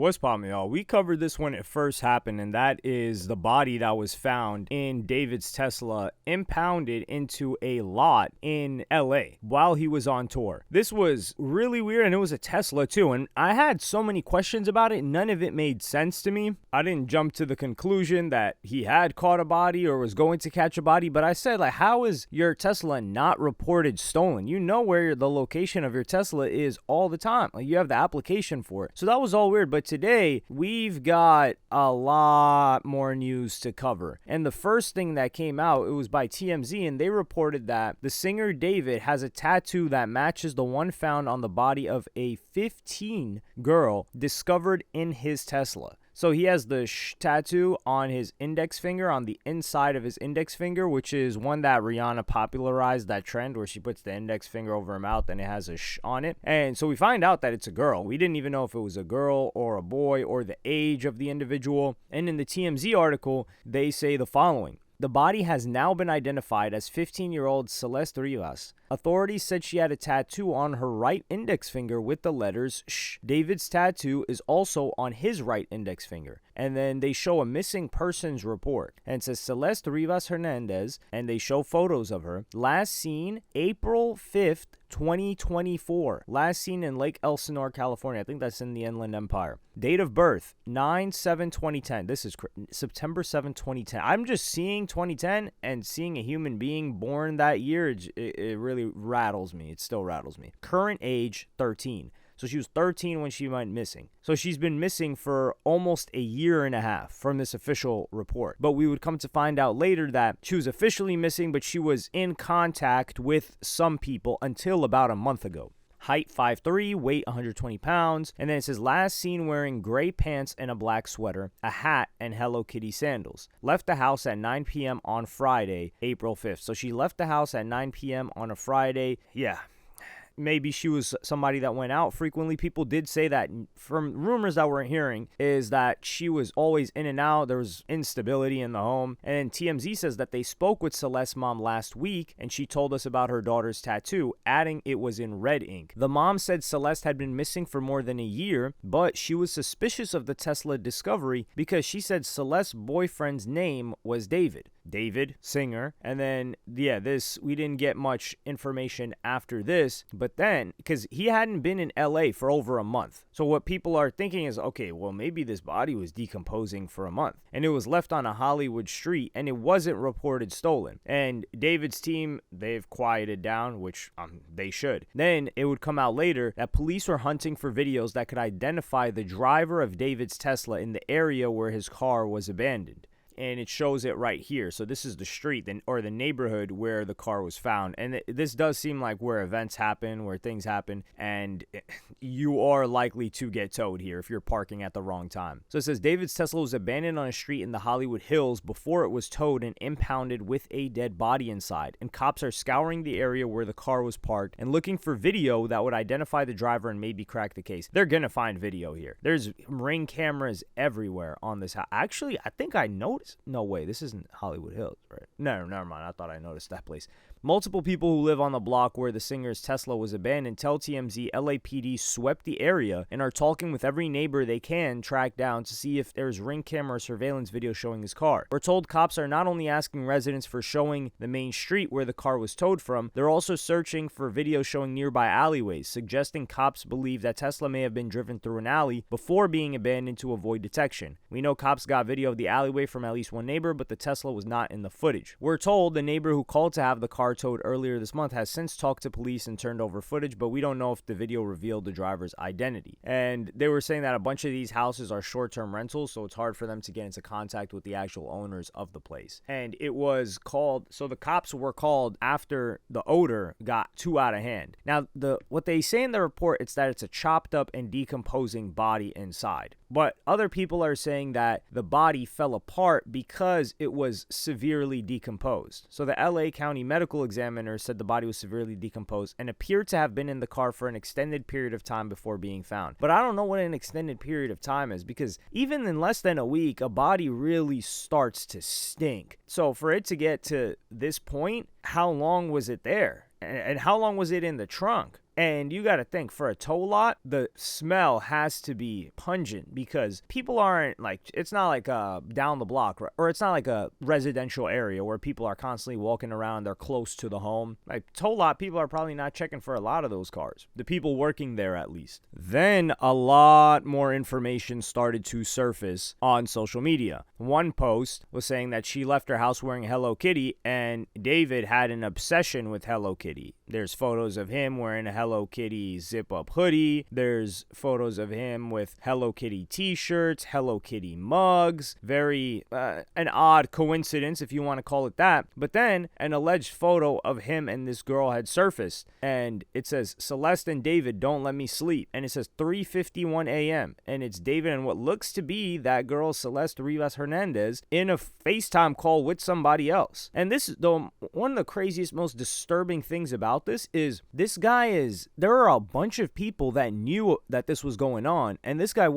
What's poppin', y'all? We covered this when it first happened, and that is the body that was found in David's Tesla impounded into a lot in LA while he was on tour. This was really weird, and it was a Tesla too, and I had so many questions about it. None of it made sense to me. I didn't jump to the conclusion that he had caught a body or was going to catch a body, but I said, like, how is your Tesla not reported stolen? You know where the location of your Tesla is all the time. Like, you have the application for it. So that was all weird, but today we've got a lot more news to cover. And the first thing that came out, it was by TMZ, and they reported that the singer David has a tattoo that matches the one found on the body of a 15 girl discovered in his Tesla. So he has the tattoo on his index finger, on the inside of his index finger, which is one that Rihanna popularized, that trend where she puts the index finger over her mouth and it has a on it. And so we find out that it's a girl. We didn't even know if it was a girl or a boy or the age of the individual. And in the TMZ article, they say the following. The body has now been identified as 15-year-old Celeste Rivas. Authorities said she had a tattoo on her right index finger with the letters SH. David's tattoo is also on his right index finger. And then they show a missing persons report. And it says Celeste Rivas Hernandez, and they show photos of her. Last seen April 5th, 2024. Last seen in Lake Elsinore, California. I think that's in the Inland Empire. Date of birth, 9/7/2010. This is September 7, 2010. I'm just seeing 2010 and seeing a human being born that year. It really rattles me. It still rattles me. Current age, 13. So she was 13 when she went missing. So she's been missing for almost a year and a half from this official report. But we would come to find out later that she was officially missing, but she was in contact with some people until about a month ago. Height 5'3", weight 120 pounds. And then it says last seen wearing gray pants and a black sweater, a hat, and Hello Kitty sandals. Left the house at 9 p.m. on Friday, April 5th. So she left the house at 9 p.m. on a Friday. Yeah. Maybe she was somebody that went out frequently. People did say that from rumors that we're hearing is that she was always in and out. There was instability in the home. And then TMZ says that they spoke with Celeste's mom last week and she told us about her daughter's tattoo, adding it was in red ink. The mom said Celeste had been missing for more than a year, but she was suspicious of the Tesla discovery because she said Celeste's boyfriend's name was David. David, singer. And then, yeah, we didn't get much information after this, but then, because he hadn't been in LA for over a month. So what people are thinking is, okay, well, maybe this body was decomposing for a month and it was left on a Hollywood street and it wasn't reported stolen. And David's team, they've quieted down, which they should. Then it would come out later that police were hunting for videos that could identify the driver of David's Tesla in the area where his car was abandoned. And it shows it right here. So this is the street or the neighborhood where the car was found. And this does seem like where events happen, where things happen, and you are likely to get towed here if you're parking at the wrong time. So it says David's Tesla was abandoned on a street in the Hollywood Hills before it was towed and impounded with a dead body inside. And cops are scouring the area where the car was parked and looking for video that would identify the driver and maybe crack the case. They're gonna find video here. There's ring cameras everywhere on this house. Actually, I think I noticed. No way, this isn't Hollywood Hills, right? No, never mind. I thought I noticed that place. Multiple people who live on the block where the singer's Tesla was abandoned tell TMZ LAPD swept the area and are talking with every neighbor they can track down to see if there's ring camera or surveillance video showing his car. We're told cops are not only asking residents for showing the main street where the car was towed from, they're also searching for video showing nearby alleyways, suggesting cops believe that Tesla may have been driven through an alley before being abandoned to avoid detection. We know cops got video of the alleyway from at least one neighbor, but the Tesla was not in the footage. We're told the neighbor who called to have the car towed earlier this month has since talked to police and turned over footage, but we don't know if the video revealed the driver's identity. And they were saying that a bunch of these houses are short-term rentals, so it's hard for them to get into contact with the actual owners of the place. And it was called, so the cops were called after the odor got too out of hand. Now, what they say in the report, it's that it's a chopped up and decomposing body inside. But other people are saying that the body fell apart because it was severely decomposed. So the LA County Medical Examiner said the body was severely decomposed and appeared to have been in the car for an extended period of time before being found. But I don't know what an extended period of time is, because even in less than a week, a body really starts to stink. So for it to get to this point, how long was it there? And how long was it in the trunk? And you got to think, for a tow lot, the smell has to be pungent because people aren't like, it's not like down the block, or it's not like a residential area where people are constantly walking around. They're close to the home. Like tow lot, people are probably not checking for a lot of those cars. The people working there, at least. Then a lot more information started to surface on social media. One post was saying that she left her house wearing Hello Kitty, and David had an obsession with Hello Kitty. There's photos of him wearing a Hello Kitty zip-up hoodie. There's photos of him with Hello Kitty t-shirts, Hello Kitty mugs. Very an odd coincidence, if you want to call it that. But then an alleged photo of him and this girl had surfaced, and it says, Celeste and David don't let me sleep. And it says 3:51 a.m. And it's David and what looks to be that girl, Celeste Rivas Hernandez, in a FaceTime call with somebody else. And this is one of the craziest, most disturbing things about this guy is, there are a bunch of people that knew that this was going on, and this guy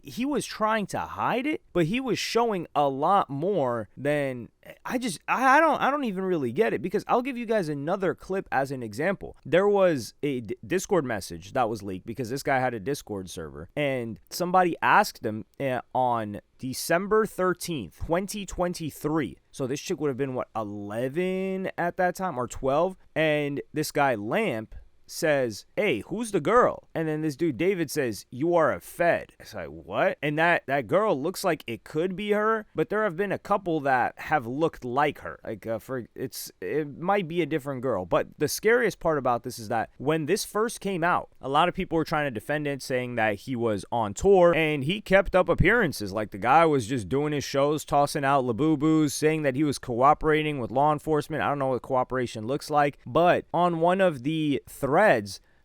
he was trying to hide it, but he was showing a lot more than, I don't even really get it, because I'll give you guys another clip as an example. There was a Discord message that was leaked because this guy had a Discord server, and somebody asked him on December 13th, 2023. So this chick would have been, 11 at that time, or 12? And this guy, Lamp, says, hey, who's the girl? And then this dude David says, you are a Fed. It's like, what? And that girl looks like it could be her, but there have been a couple that have looked like her. Like it might be a different girl. But the scariest part about this is that when this first came out, a lot of people were trying to defend it, saying that he was on tour and he kept up appearances. Like the guy was just doing his shows, tossing out labubu's, saying that he was cooperating with law enforcement. I don't know what cooperation looks like, but on one of the threads,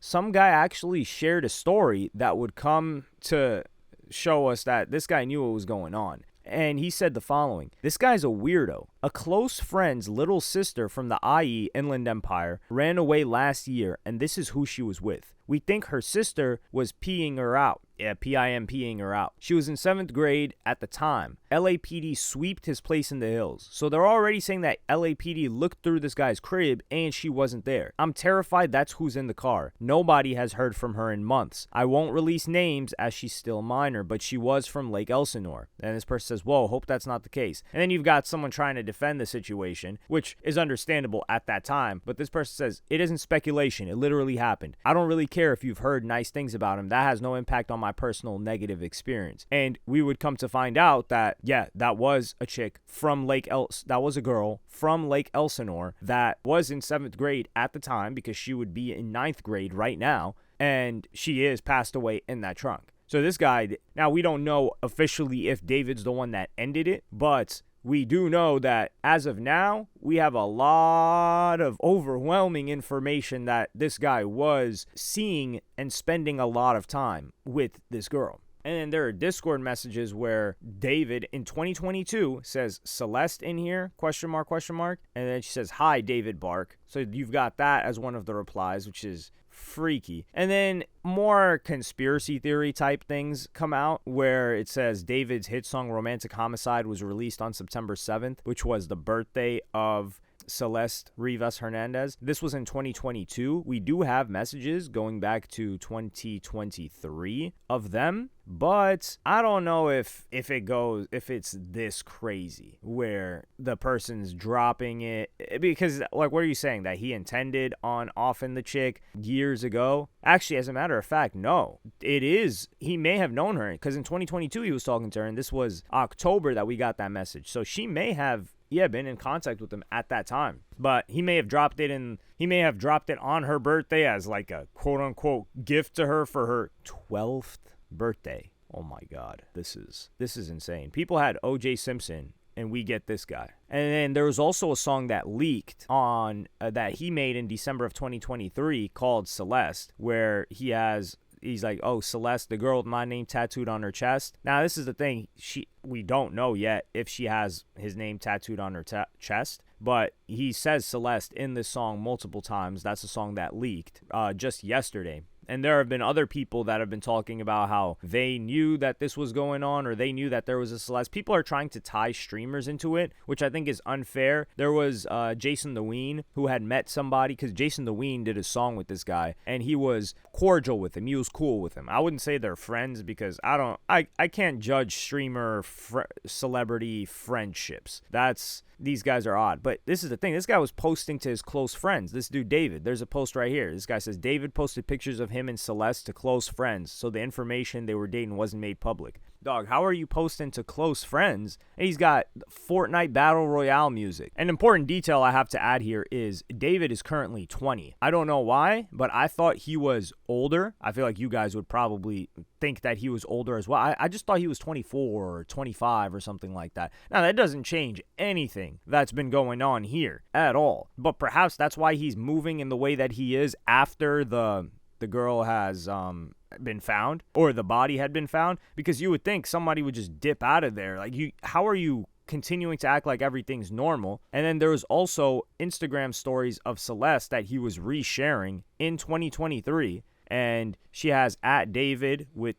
some guy actually shared a story that would come to show us that this guy knew what was going on. And he said the following: this guy's a weirdo. A close friend's little sister from the IE Inland Empire ran away last year, and this is who she was with. We think her sister was peeing her out. Yeah, peeing her out. She was in 7th grade at the time. LAPD sweeped his place in the hills. So they're already saying that LAPD looked through this guy's crib and she wasn't there. I'm terrified that's who's in the car. Nobody has heard from her in months. I won't release names as she's still minor, but she was from Lake Elsinore. And this person says, whoa, hope that's not the case. And then you've got someone trying to defend the situation, which is understandable at that time. But this person says, it isn't speculation. It literally happened. I don't really care if you've heard nice things about him. That has no impact on my personal negative experience. And we would come to find out that, yeah, that was a chick from that was a girl from Lake Elsinore that was in 7th grade at the time, because she would be in 9th grade right now, and she is passed away in that trunk. So this guy, now we don't know officially if David's the one that ended it, but we do know that as of now, we have a lot of overwhelming information that this guy was seeing and spending a lot of time with this girl. And then there are Discord messages where David in 2022 says Celeste in here, question mark. And then she says, hi, David Bark. So you've got that as one of the replies, which is freaky. And then more conspiracy theory type things come out where it says David's hit song Romantic Homicide was released on September 7th, which was the birthday of Celeste Rivas Hernandez. This was in 2022. We do have messages going back to 2023 of them, but I don't know if it's this crazy where the person's dropping it, because like, what are you saying, that he intended on offing the chick years ago? Actually, as a matter of fact, no, it is, he may have known her, because in 2022 he was talking to her, and this was October that we got that message. So she may have been in contact with him at that time, but he may have dropped it on her birthday as like a quote unquote gift to her for her 12th birthday. Oh my God, this is insane. People had O.J. Simpson, and we get this guy. And then there was also a song that leaked on that he made in December of 2023 called Celeste, where he's like, oh, Celeste, the girl with my name tattooed on her chest. Now, this is the thing. We don't know yet if she has his name tattooed on her chest, but he says Celeste in this song multiple times. That's a song that leaked just yesterday. And there have been other people that have been talking about how they knew that this was going on, or they knew that there was a Celeste. People are trying to tie streamers into it, which I think is unfair. There was Jason the Ween, who had met somebody, because Jason the Ween did a song with this guy, and he was cordial with him. He was cool with him. I wouldn't say they're friends, because I can't judge streamer celebrity friendships. These guys are odd. But this is the thing. This guy was posting to his close friends. This dude, David, there's a post right here. This guy says, David posted pictures of him and Celeste to close friends, so the information they were dating wasn't made public. Dog, how are you posting to close friends? And he's got Fortnite Battle Royale music. An important detail I have to add here is David is currently 20. I don't know why, but I thought he was older. I feel like you guys would probably think that he was older as well. I just thought he was 24 or 25 or something like that. Now, that doesn't change anything that's been going on here at all. But perhaps that's why he's moving in the way that he is after the girl has been found, or the body had been found, because you would think somebody would just dip out of there. Like, how are you continuing to act like everything's normal? And then there was also Instagram stories of Celeste that he was resharing in 2023, and she has @David with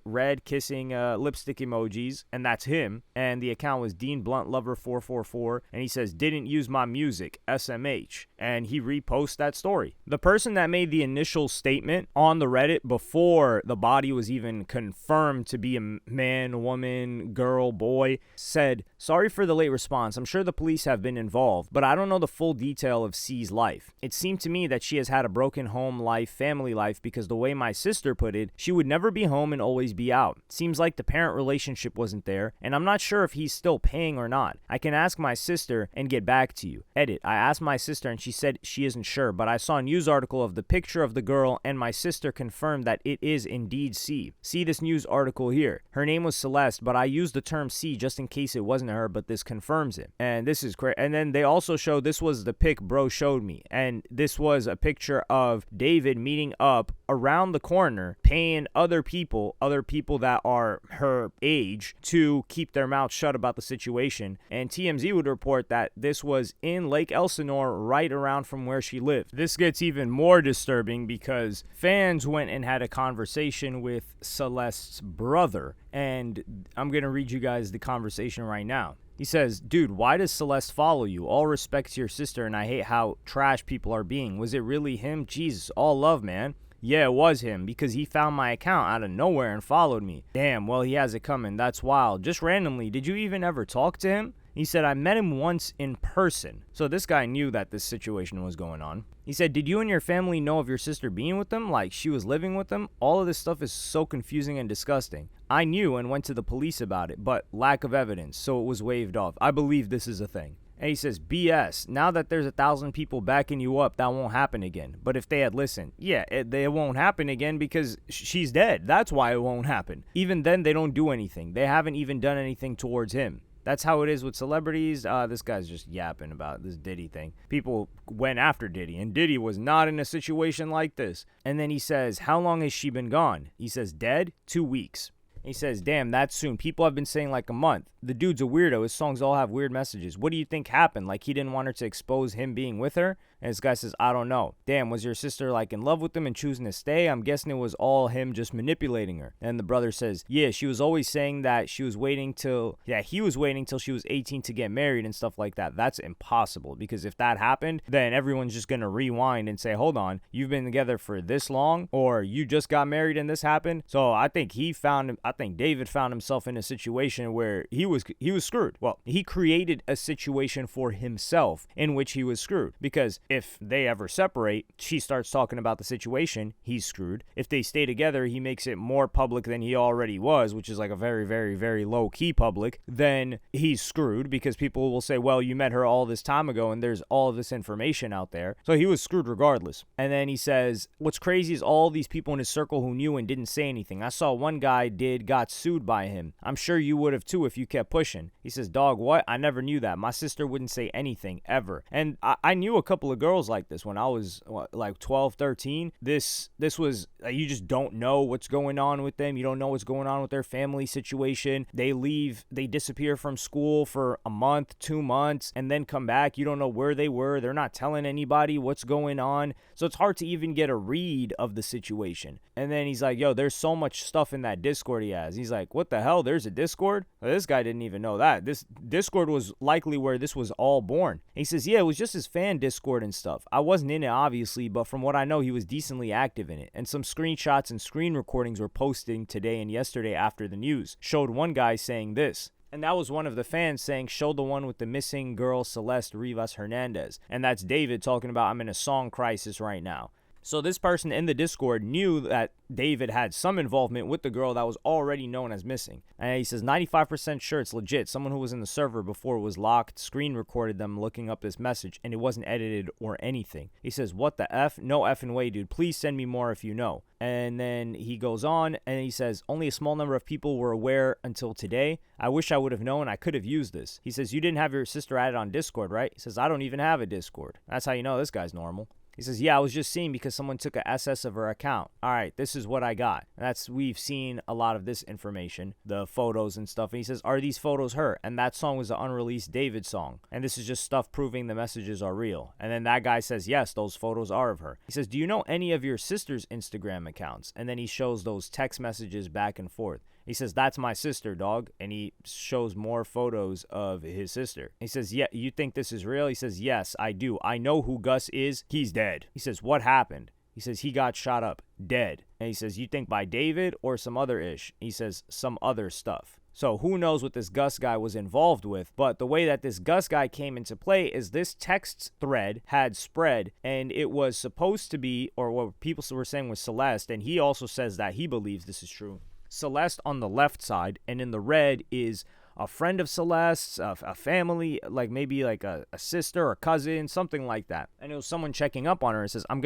red kissing lipstick emojis, and that's him. And the account was Dean Blunt Lover 444, and he says, didn't use my music, SMH, and he reposts that story. The person that made the initial statement on the Reddit before the body was even confirmed to be a man, woman, girl, boy, said, sorry for the late response. I'm sure the police have been involved, but I don't know the full detail of C's life. It seemed to me that she has had a broken home life, family life, because the way my sister put it, she would never be home and always be out. Seems like the parent relationship wasn't there, and I'm not sure if he's still paying or not. I can ask my sister and get back to you. Edit. I asked my sister and she said she isn't sure, but I saw a news article of the picture of the girl, and my sister confirmed that it is indeed C. See this news article here. Her name was Celeste, but I used the term C just in case it wasn't her, but this confirms it. And this is crazy. And then they also show, this was the pic bro showed me, and this was a picture of David meeting up around the corner, paying other people that are her age, to keep their mouth shut about the situation. And TMZ would report that this was in Lake Elsinore, right around from where she lived. This gets even more disturbing because fans went and had a conversation with Celeste's brother, and I'm gonna read you guys the conversation right now. He says, dude, why does Celeste follow you? All respect to your sister, and I hate how trash people are being. Was it really him? Jesus, all love, man. Yeah, it was him, because he found my account out of nowhere and followed me. Damn, well, he has it coming. That's wild. Just randomly, did you even ever talk to him? He said, I met him once in person. So this guy knew that this situation was going on. He said, did you and your family know of your sister being with them? Like, she was living with them? All of this stuff is so confusing and disgusting. I knew and went to the police about it, but lack of evidence, so it was waved off. I believe this is a thing. And he says, BS, now that there's 1,000 people backing you up, that won't happen again. But if they had listened, yeah, it won't happen again because she's dead. That's why it won't happen. Even then, they don't do anything. They haven't even done anything towards him. That's how it is with celebrities. This guy's just yapping about this Diddy thing. People went after Diddy, and Diddy was not in a situation like this. And then he says, how long has she been gone? He says, dead? 2 weeks. He says, damn, that's soon. People have been saying like a month. The dude's a weirdo. His songs all have weird messages. What do you think happened? Like, he didn't want her to expose him being with her? And this guy says, I don't know. Damn, was your sister like in love with him and choosing to stay? I'm guessing it was all him just manipulating her. And the brother says, yeah, she was always saying that he was waiting till she was 18 to get married and stuff like that. That's impossible, because if that happened, then everyone's just going to rewind and say, hold on, you've been together for this long, or you just got married and this happened. So I think David found himself in a situation where he was screwed. Well, he created a situation for himself in which he was screwed, because if they ever separate, she starts talking about the situation, he's screwed. If they stay together, he makes it more public than he already was, which is like a very, very, very low-key public, then he's screwed, because people will say, well, you met her all this time ago and there's all of this information out there. So he was screwed regardless. And then he says, what's crazy is all these people in his circle who knew and didn't say anything. I saw one guy got sued by him. I'm sure you would have too if you kept pushing. He says, dog, what? I never knew that. My sister wouldn't say anything, ever. And I knew a couple of girls like this when I was like 12, 13. This was you just don't know what's going on with them. You don't know what's going on with their family situation. They leave, they disappear from school for a month, 2 months, and then come back. You don't know where they were. They're not telling anybody what's going on. So it's hard to even get a read of the situation. And then he's like, yo, there's so much stuff in that Discord he has. He's like, what the hell? There's a Discord? Well, this guy didn't even know that. This Discord was likely where this was all born. And he says, yeah, it was just his fan Discord and stuff. I wasn't in it, obviously, but from what I know, he was decently active in it. And some screenshots and screen recordings were posting today and yesterday after the news. Showed one guy saying this. And that was one of the fans saying, show the one with the missing girl, Celeste Rivas Hernandez. And that's David talking about, I'm in a song crisis right now. So this person in the Discord knew that David had some involvement with the girl that was already known as missing. And he says 95% sure it's legit. Someone who was in the server before it was locked screen recorded them looking up this message, and it wasn't edited or anything. He says, what the F? No effing way, dude. Please send me more if you know. And then he goes on and he says, only a small number of people were aware until today. I wish I would have known. I could have used this. He says, you didn't have your sister added on Discord, right? He says, I don't even have a Discord. That's how you know this guy's normal. He says, yeah, I was just seeing because someone took a SS of her account. All right, this is what I got. And we've seen a lot of this information, the photos and stuff. And he says, are these photos her? And that song was an unreleased David song. And this is just stuff proving the messages are real. And then that guy says, yes, those photos are of her. He says, do you know any of your sister's Instagram accounts? And then he shows those text messages back and forth. He says, that's my sister, dog. And he shows more photos of his sister. He says, yeah, you think this is real? He says, yes, I do. I know who Gus is. He's dead. He says, what happened? He says, he got shot up, dead. And he says, you think by David or some other ish? He says, some other stuff. So who knows what this Gus guy was involved with, but the way that this Gus guy came into play is this text thread had spread, and it was supposed to be, or what people were saying was Celeste, and he also says that he believes this is true. Celeste on the left side, and in the red is a friend of Celeste's, a family, like maybe like a sister or cousin, something like that. And it was someone checking up on her and says, I'm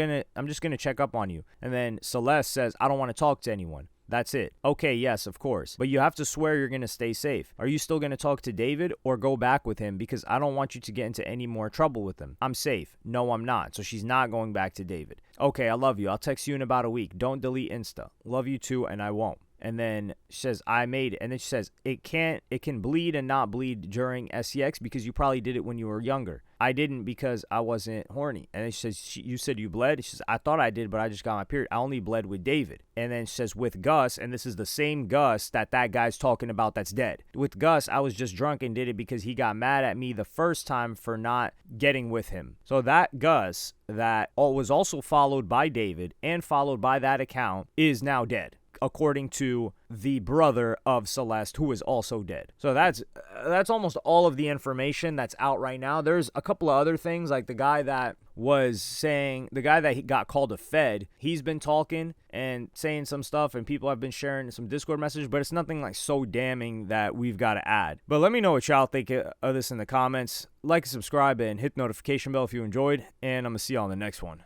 just gonna check up on you. And then Celeste says, I don't want to talk to anyone. That's it. Okay, yes, of course. But you have to swear you're going to stay safe. Are you still going to talk to David or go back with him? Because I don't want you to get into any more trouble with him. I'm safe. No, I'm not. So she's not going back to David. Okay, I love you. I'll text you in about a week. Don't delete Insta. Love you too, and I won't. And then she says, I made it. And then she says, it can bleed and not bleed during SEX because you probably did it when you were younger. I didn't because I wasn't horny. And then she says, you said you bled? She says, I thought I did, but I just got my period. I only bled with David. And then she says, with Gus, and this is the same Gus that guy's talking about that's dead. With Gus, I was just drunk and did it because he got mad at me the first time for not getting with him. So that Gus that was also followed by David and followed by that account is now dead, according to the brother of Celeste, who is also dead. So that's almost all of the information that's out right now. There's a couple of other things, like the guy that he got called a Fed, he's been talking and saying some stuff, and people have been sharing some Discord messages, but it's nothing like so damning that we've got to add. But let me know what y'all think of this in the comments. Like and subscribe and hit the notification bell if you enjoyed, and I'm gonna see y'all on the next one.